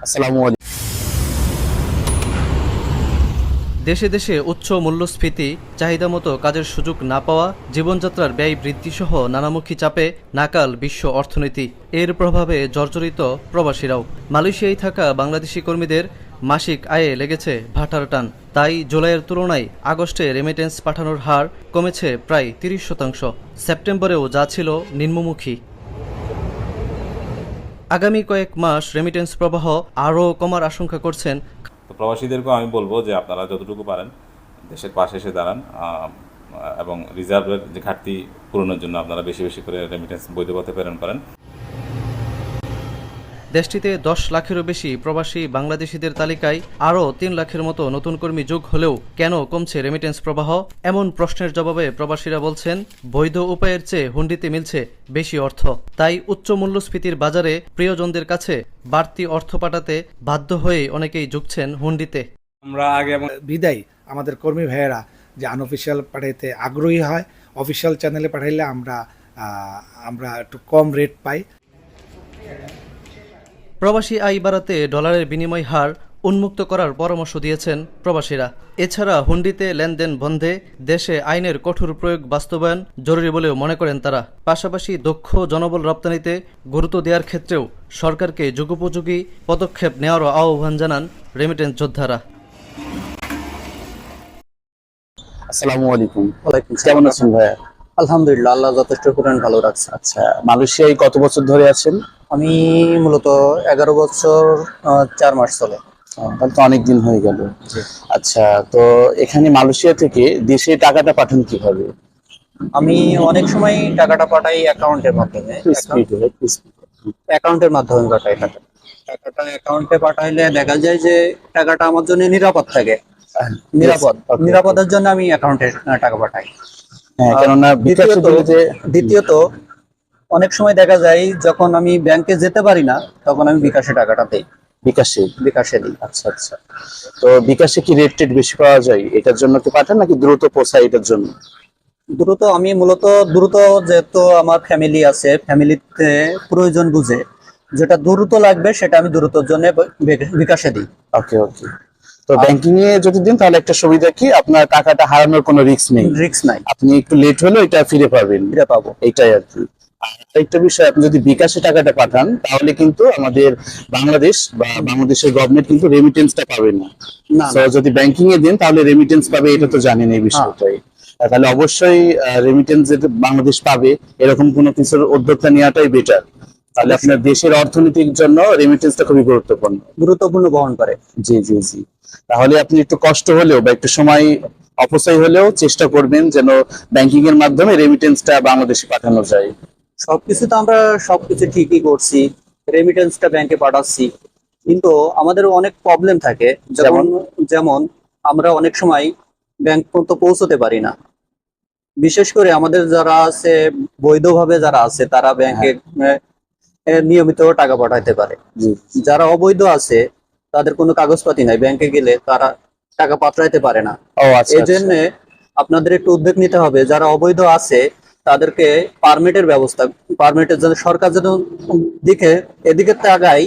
আসসালামু আলাইকুম। দেশে দেশে উচ্চ মূল্যস্ফীতি, চাহিদামতো কাজের সুযোগ না পাওয়া, জীবনযাত্রার ব্যয় বৃদ্ধিসহ নানামুখী চাপে নাকাল বিশ্ব অর্থনীতি। এর প্রভাবে জর্জরিত প্রবাসীরাও। মালয়েশিয়ায় থাকা বাংলাদেশি কর্মীদের মাসিক আয়ে লেগেছে ভাটার টান। তাই জুলাইয়ের তুলনায় আগস্টে রেমিটেন্স পাঠানোর হার কমেছে প্রায় 30%। সেপ্টেম্বরেও যা ছিল নিম্নমুখী। আগামী কয়েক মাস রেমিটেন্স প্রবাহ আরও কমার আশঙ্কা করছেন। তো প্রবাসীদেরকেও আমি বলবো যে আপনারা যতটুকু পারেন দেশের পাশে এসে দাঁড়ান এবং রিজার্ভের যে ঘাটতি পূরণের জন্য আপনারা বেশি বেশি করে রেমিটেন্স বৈধ পথে প্রেরণ করেন। দেশটিতে 10 লাখেরও বেশি প্রবাসী বাংলাদেশিদের তালিকায় আরও 3 লাখের মতো নতুন কর্মী যোগ হলেও কেন কমছে রেমিটেন্স প্রবাহ? এমন প্রশ্নের জবাবে প্রবাসীরা বলছেন, বৈধ উপায়ের চেয়ে হুন্ডিতে মিলছে বেশি অর্থ। তাই উচ্চ মূল্যস্ফীতির বাজারে প্রিয়জনদের কাছে বাড়তি অর্থ পাঠাতে বাধ্য হয়ে অনেকেই ঝুঁকছেন হুন্ডিতে। আমরা আগে বিদায় আমাদের কর্মী ভাইয়েরা যে আনঅফিসিয়াল পাঠাইতে আগ্রহী হয়, অফিসিয়াল চ্যানেলে পাঠাইলে আমরা একটু কম রেট পাই। প্রবাসী আয় বাড়াতে ডলারের বিনিময় হার উন্মুক্ত করার পরামর্শ দিয়েছেন প্রবাসীরা। এছাড়া হুন্ডিতে লেনদেন বন্ধে দেশে আইনের কঠোর প্রয়োগ বাস্তবায়ন জরুরি বলেও মনে করেন তারা। পাশাপাশি দক্ষ জনবল রপ্তানিতে গুরুত্ব দেওয়ার ক্ষেত্রেও সরকারকে যুগোপযোগী পদক্ষেপ নেওয়ারও আহ্বান জানান রেমিটেন্স যোদ্ধারা। আসসালামু আলাইকুম। ওয়ালাইকুম কেমন আছেন ভাইয়া? আলহামদুলিল্লাহ, আল্লাহ যথেষ্ট পরিমাণ ভালো রাখছে। আচ্ছা, মালয়েশিয়ায় কত বছর ধরে আছেন? আমি মূলত 11 বছর 4 মাস চলে। তাহলে তো অনেক দিন হয়ে গেল। আচ্ছা, তো এখানে মালয়েশিয়া থেকে দেশে টাকাটা পাঠান কিভাবে? আমি অনেক সময় টাকাটা পাঠাই অ্যাকাউন্টের মাধ্যমে। অ্যাকাউন্টের মাধ্যমে পাঠাই টাকাটা অ্যাকাউন্টে পাঠাইলে দেখা যায় যে টাকাটা আমার জন্য নিরাপদ থাকে। নিরাপদের জন্য আমি অ্যাকাউন্টে টাকা পাঠাই। হ্যাঁ, কেননা দ্বিতীয়ত অনেক সময় দেখা যায় যখন আমি ব্যাংকে যেতে পারি না, তখন আমি বিকাশে টাকাটা দেই। বিকাশে দিই। আচ্ছা আচ্ছা, তো বিকাশে কি রেট বেশি পাওয়া যায়? এটার জন্য কি পাঠান নাকি দ্রুত পৌঁছায় এটার জন্য? দ্রুত, আমি মূলত দ্রুত, যেহেতু আমার ফ্যামিলি আছে, ফ্যামিলিতে প্রয়োজন বুঝে যেটা দ্রুত লাগবে সেটা আমি দ্রুতর জন্য বিকাশে দিই। ওকে ওকে। তো ব্যাংকিং এ যদি দিন তাহলে একটা সুবিধা কি, আপনার টাকাটা হারানোর কোনো রিস্ক নেই। আপনি একটু লেট হলেও এটা ফিরে পাবো, এটাই আর কি। আরেকটা বিষয়, আপনি যদি বিকাশে টাকাটা পাঠান তাহলে কিন্তু আমাদের বাংলাদেশ বা বাংলাদেশের গভর্নমেন্ট কিন্তু রেমিটেন্সটা পাবে না। যদি ব্যাংকিং এ দেন তাহলে রেমিটেন্স পাবে, এটা তো জানেন এই বিষয়টাই। তাহলে অবশ্যই রেমিটেন্স যেটা বাংলাদেশ পাবে এরকম কোনো কিছুর উদ্যোক্তা নেওয়াটাই বেটার। তাহলে আপনার দেশের অর্থনীতির জন্য রেমিটেন্সটা খুবই গুরুত্বপূর্ণ বহন করে। জি জি জি। তাহলে আপনি একটু কষ্ট হলেও বা একটু সময় অপচয় হলেও চেষ্টা করবেন যেন ব্যাংকিং এর মাধ্যমে রেমিটেন্সটা বাংলাদেশে পাঠানো যায়। সবকিছু ঠিকই করছি, রেমিটেন্সটা ব্যাংকে পাঠাচ্ছি, কিন্তু আমাদের অনেক প্রবলেম থাকে। যেমন আমরা অনেক সময় ব্যাংক পর্যন্ত পৌঁছতে পারি না। বিশেষ করে আমাদের যারা আছে, বৈধভাবে যারা আছে, তারা ব্যাংকে নিয়মিত টাকা পাঠাইতে পারে। যারা অবৈধ আছে, তাদের কোনো কাগজপাতি নাই, ব্যাংকে গেলে তারা টাকা পাঠাইতে পারে না। এই জন্য আপনাদের একটু উদ্যোগ নিতে হবে, যারা অবৈধ আছে তাদেরকে পারমিটের জন্য সরকার যেন এদিকে তাকায়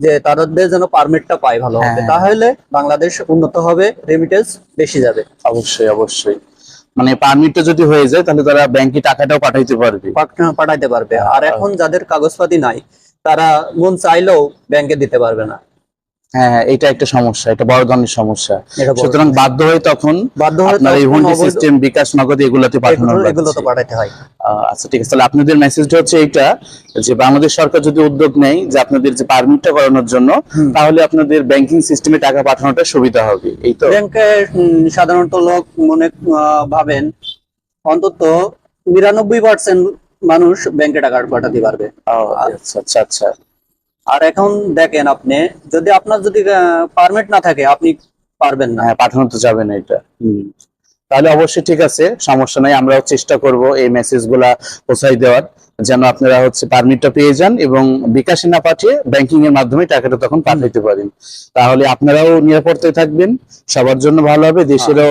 যে তাদের যেন পারমিটটা পায় ভালো হবে, তাহলে বাংলাদেশ উন্নত হবে, রেমিটেন্স বেশি যাবে। অবশ্যই অবশ্যই, মানে পারমিটটা যদি হয়ে যায় তাহলে তারা ব্যাংকে টাকাটাও পাঠাইতে পারবে। আর এখন যাদের কাগজপাতি নাই তারা মন চাইলেও ব্যাংকে দিতে পারবে না। হ্যাঁ, এটা একটা সমস্যা, এটা বড় ধরনের সমস্যা। সুতরাং বাধ্য হয়ে তখন আপনার এই হুন্ডি সিস্টেম, বিকাশ, নগদ এগুলোতে পাঠাতে হয়। আচ্ছা ঠিক আছে, তাহলে আপনাদের মেসেজটা হচ্ছে এইটা যে বাংলাদেশ সরকার যদি উদ্যোগ নেয় যে আপনাদের যে পারমিটটা করানোর জন্য, তাহলে আপনাদের ব্যাংকিং সিস্টেমে টাকা পাঠানোটা সুবিধা হবে। এই তো ব্যাংকে সাধারণত লোক মনে ভাবেন অন্তত 99% মানুষ ব্যাংকে টাকা পাঠাতে পারবে। আচ্ছা আচ্ছা আচ্ছা। আর এখন দেখেন, আপনার যদি পারমিট না থাকে আপনি পারবেন না। হ্যাঁ, পাঠানো তো যাবে না এটা। তাহলে অবশ্যই ঠিক আছে, সমস্যা নাই, আমরাও চেষ্টা করব এই মেসেজগুলা পৌঁছাই দেওয়ার, যেন আপনারা পারমিটটা পেয়ে যান এবং বিকাশে না পাঠিয়ে ব্যাংকিং এর মাধ্যমে টাকাটা তখন পাঠাইতে পারেন। তাহলে আপনারাও নিরাপত্তায় থাকবেন, সবার জন্য ভালো হবে, দেশেরও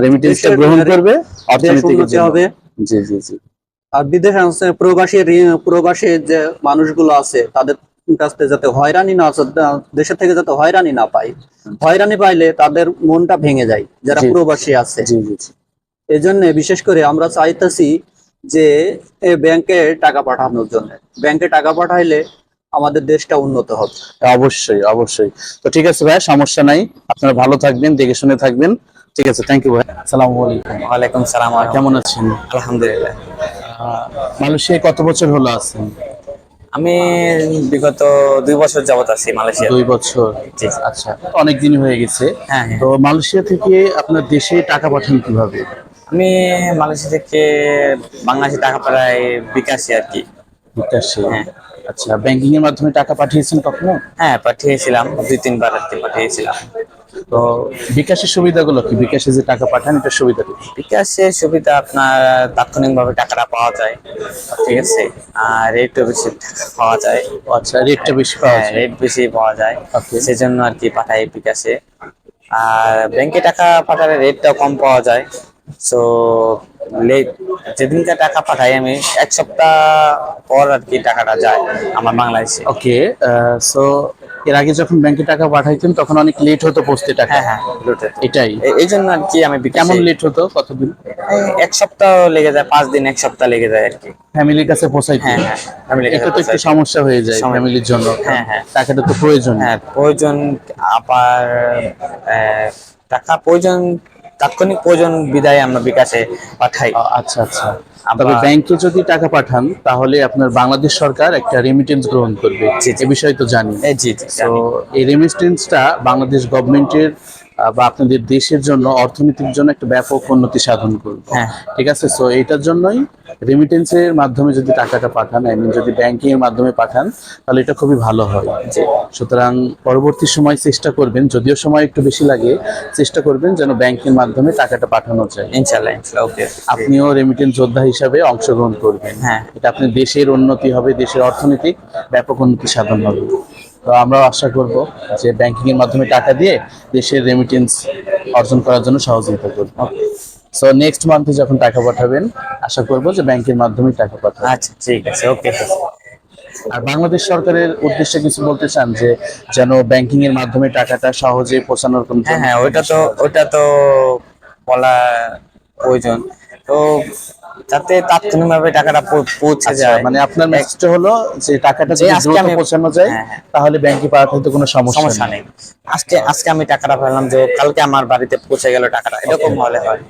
রেমিটেন্সটা গ্রহণ করবে, অর্থনীতি হবে। জি জি জি। আর বিদেশে প্রবাসী যে মানুষগুলো আছে কাছ থেকে যাতে হয়রানি না দেশের থেকে যাতে হয়রানি না পায়। হয়রানি পাইলে তাদের মনটা ভেঙে যায় যারা জি। প্রবাসী আছে। জি জি জি। এই জন্য বিশেষ করে আমরা চাইতেছি যে ব্যাংকে টাকা পাঠানোর জন্য। ব্যাংকে টাকা পাঠাইলে আমাদের দেশটা উন্নত হবে। অবশ্যই অবশ্যই। তো ঠিক আছে ভাই, সমস্যা নাই, আপনারা ভালো থাকবেন, দেখে শুনে থাকবেন। ঠিক আছে, থ্যাংক ইউ ভাই। আসসালামু আলাইকুম। ওয়ালাইকুম সালাম। কেমন আছেন? আলহামদুলিল্লাহ। মালয়েশিয়ায় কত বছর হলো আছেন? আমি বিগত 2 বছর যাবত আছি মালয়েশিয়া। 2 বছর। জি। আচ্ছা, অনেক দিন হয়ে গেছে। হ্যাঁ, হ্যাঁ। তো মালয়েশিয়া থেকে আপনার দেশে টাকা পাঠান কিভাবে? আমি মালয়েশিয়া থেকে বাংলাদেশে টাকা পাঠাই বিকাশে আর কি। বিকাশে। হ্যাঁ। আচ্ছা, ব্যাংকিং এর মাধ্যমে টাকা পাঠিয়েছেন কখনো? হ্যাঁ, পাঠিয়েছিলাম 2-3 বার আর কি পাঠিয়েছিলাম। তো বিকাশের সুবিধাগুলো কি? বিকাশে যে টাকা পাঠান এটার সুবিধা কি? বিকাশের সুবিধা আপনার তাৎক্ষণিকভাবে টাকাটা পাওয়া যায়, ঠিক আছে, আর রেটও বেশি টাকা পাওয়া যায়। আচ্ছা, রেটটা বেশি পাওয়া হ্যাঁ, যায়। রেট বেশি পাওয়া যায়, Okay. সেজন্য আর কি পাঠাই বিকাশে। আর ব্যাংকে টাকা পাঠালে রেটটাও কম পাওয়া যায়। সো যেদিনকে টাকা পাঠাই আমি 1 সপ্তাহ পর আর কি টাকাটা যায় আমার বাংলাদেশে। ওকে। সো এর আগে যখন ব্যাংকে টাকা পাঠাইতেন তখন অনেক লেট হতো পৌঁছতে টাকা। হ্যাঁ, হ্যাঁ, লুটে। এটাই। এই জন্য আর কি আমি কেমন লেট হতো? কতদিন? 1 সপ্তাহ লেগে যায়, 5 দিন 1 সপ্তাহ লেগে যায় আর কি। ফ্যামিলির কাছে পৌঁছাইতে? হ্যাঁ, হ্যাঁ, ফ্যামিলির কাছে এটা তো একটু পৌঁছাইতে। সমস্যা হয়ে যায় সমস্যা। ফ্যামিলির জন্য। হ্যাঁ, হ্যাঁ। টাকাটা তো প্রয়োজন। হ্যাঁ, প্রয়োজন। আবার টাকা প্রয়োজন, তাৎক্ষণিক প্রয়োজন বিদায় আমরা বিকাশে পাঠাই। আচ্ছা আচ্ছা। আবার- তবে ব্যাংকে যদি টাকা পাঠান তাহলে আপনার বাংলাদেশ সরকার একটা রেমিটেন্স গ্রহণ করবে, জি, জি। এ বিষয়ে তো জানি। জি, জি, তো জানি। এই রেমিটেন্সটা বাংলাদেশ গভর্নমেন্টের বা আপনাদের দেশের জন্য অর্থনীতির জন্য একটা ব্যাপক উন্নতি সাধন করবে। হ্যাঁ। ঠিক আছে, সো এটার জন্যই রেমিটেন্সের মাধ্যমে যদি টাকাটা পাঠান, আই মিন যদি ব্যাংকিং এর মাধ্যমে পাঠান, তাহলে এটা খুবই ভালো হয়। সুতরাং পরবর্তী সময় চেষ্টা করবেন, যদিও সময় একটু বেশি লাগে, চেষ্টা করবেন যেন ব্যাংকের মাধ্যমে টাকাটা পাঠানো যায়। ইনশাল্লাহ, ইনশাল্লাহ। ওকে। আপনিও রেমিটেন্স যোদ্ধা হিসাবে অংশগ্রহণ করবেন। হ্যাঁ। এটা আপনার দেশের উন্নতি হবে, দেশের অর্থনৈতিক ব্যাপক উন্নতি সাধন হবে। তো আমরাও আশা করব যে ব্যাংকিং এর মাধ্যমে টাকা দিয়ে দেশের রেমিটেন্স অর্জন করার জন্য সহযোগিতা করব। সো নেক্সট মান্থে যখন টাকা পাঠাবেন আশা করব যে ব্যাংকের মাধ্যমে টাকা পাঠাবেন। আচ্ছা, ঠিক আছে। ওকে। আর বাংলাদেশ সরকারের উদ্দেশ্যে কিছু বলতে চান যে যেন ব্যাংকিং এর মাধ্যমে টাকাটা সহজে পৌঁছানোর কোনো হ্যাঁ, হ্যাঁ, ওইটা তো বলা প্রয়োজন। তো যাতে তাৎক্ষণিকভাবে টাকাটা পৌঁছে আচ্ছা, যায়। মানে আপনার মেসেজটা হলো যে টাকাটা যে যদি আজকে দ্রুত আমি- পৌঁছানো যায় হ্যাঁ, হ্যাঁ। তাহলে ব্যাংকে পাঠাতে কোনো সমস্যা সমস্যা নেই। নেই। আজকে আমি টাকাটা পেলাম যে কালকে আমার বাড়িতে পৌঁছে গেল টাকাটা, এরকম হলে হয়।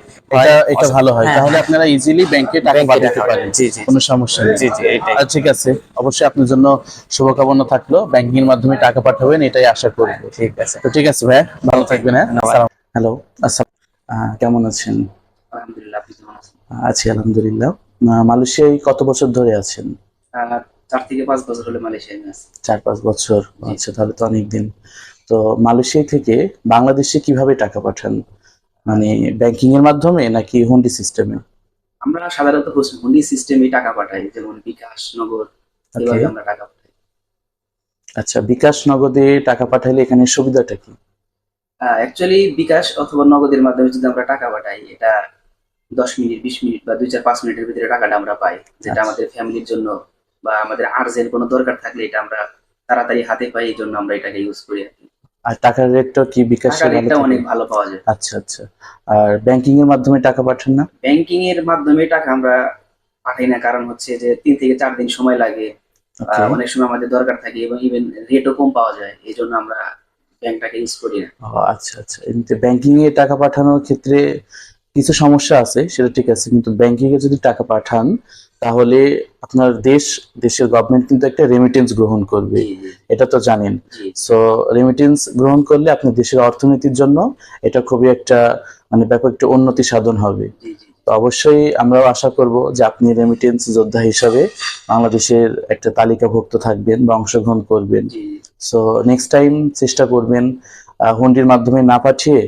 এটা ভালো হয়, হ্যাঁ, তাহলে হ্যাঁ। আপনারা ইজিলি ব্যাংকে টাকা ব্যাংকে পাঠাতে টাকা পারেন। জি, জি, জি। কোনো সমস্যা নেই। জি, জি, এইটাই। ঠিক আছে, অবশ্যই আপনার জন্য শুভকামনা থাকলো, ব্যাংকিং এর মাধ্যমে টাকা পাঠাবেন এটাই আশা করব। ঠিক আছে। তো ঠিক আছে ভাই, ভালো থাকবেন। হ্যাঁ, ধন্যবাদ। হ্যালো, আসসালাম, কেমন আছেন? আলহামদুলিল্লাহ, আপনি কেমন আছেন? আছি আলহামদুলিল্লাহ। মালয়েশিয়ায় কত বছর ধরে আছেন? 4 থেকে 5 বছর হলে মালয়েশিয়ায় আছি। 4-5 বছর। আচ্ছা, তাহলে তো অনেক দিন। তো মালয়েশিয়া থেকে বাংলাদেশে কিভাবে টাকা পাঠান? মানে ব্যাংকিং এর মাধ্যমে নাকি হুন্ডি সিস্টেমে? আমরা সাধারণত হুন্ডি সিস্টেমে টাকা পাঠাই, যেমন বিকাশ, নগদ, এভাবে আমরা টাকা পাঠাই। আচ্ছা, বিকাশ নগদে টাকা পাঠাইলে এখানে সুবিধাটা কি? অ্যাকচুয়ালি বিকাশ অথবা নগদের মাধ্যমে যদি আমরা টাকা পাঠাই, এটা 10 মিনিট, 20 মিনিট বা 2-4-5 মিনিটের ভিতরে টাকাটা আমরা পাই, যেটা আচ্ছা। আমাদের ফ্যামিলির জন্য বা আমাদের আর্জেন্ট কোনো দরকার থাকলে এটা আমরা তাড়াতাড়ি হাতে পাই, এই জন্য আমরা এটাকে ইউজ করি আর কি। আর টাকার রেটটা কি বিকাশে টাকার ভালো রেটটা থাকে? অনেক ভালো পাওয়া যায়। আচ্ছা আচ্ছা। আর ব্যাংকিং এর মাধ্যমে টাকা পাঠান না? ব্যাংকিং এর মাধ্যমে টাকা আমরা পাঠাই না, কারণ হচ্ছে যে 3 থেকে 4 দিন সময় লাগে। Okay. অনেক সময় আমাদের দরকার থাকে এবং ইভেন রেটও কম পাওয়া যায়, এই জন্য আমরা ব্যাংকটাকে ইউজ করি না। ও আচ্ছা আচ্ছা। এমনিতে ব্যাংকিং এ টাকা পাঠানোর ক্ষেত্রে কিছু সমস্যা আছে, সেটা ঠিক আছে, কিন্তু ব্যাংকিং এ যদি টাকা পাঠান তাহলে আপনার দেশের গভর্নমেন্ট কিন্তু একটা রেমিটেন্স গ্রহণ করবে, জি, জি, এটা তো জানেন। জি। সো রেমিটেন্স গ্রহণ করলে আপনার দেশের অর্থনীতির জন্য এটা খুবই একটা মানে ব্যাপক একটা উন্নতি সাধন হবে। জি, জি। তো অবশ্যই আমরাও আশা করব যে আপনি রেমিটেন্স যোদ্ধা হিসাবে বাংলাদেশের একটা তালিকাভুক্ত থাকবেন বা অংশগ্রহণ করবেন। জি, সো নেক্সট টাইম চেষ্টা করবেন হুন্ডির মাধ্যমে না পাঠিয়ে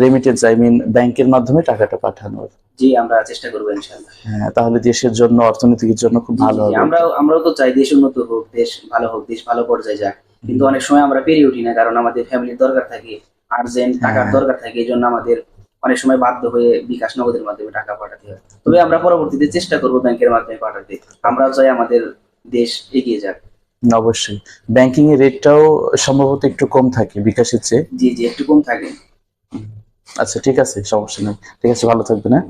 রেমিটেন্স আই মিন ব্যাংকের মাধ্যমে টাকাটা পাঠানোর। জি, আমরা চেষ্টা করবো ইনশাআল্লাহ। হ্যাঁ, তাহলে দেশের জন্য অর্থনীতির জন্য খুব জি, ভালো জি, হবে। আমরাও তো চাই দেশ উন্নত হোক, দেশ ভালো হোক, দেশ ভালো পর্যায়ে যাক, কিন্তু অনেক সময় আমরা পেরে উঠি না, কারণ আমাদের ফ্যামিলির দরকার থাকে, আর্জেন্ট টাকার হ্যাঁ। দরকার থাকে, এই জন্য আমাদের অনেক সময় বাধ্য হয়ে বিকাশ নগদের মাধ্যমে টাকা পাঠাতে হয়। তবে আমরা পরবর্তীতে চেষ্টা করবো ব্যাংকের মাধ্যমে পাঠাতে। আমরাও চাই আমাদের দেশ এগিয়ে যাক। অবশ্যই ব্যাংকিং এর রেটটাও সম্ভবত একটু কম থাকে বিকাশের চেয়ে। জি জি একটু কম থাকে। আচ্ছা ঠিক আছে, সমস্যা নেই। ঠিক আছে, ভালো থাকবেন, হ্যাঁ।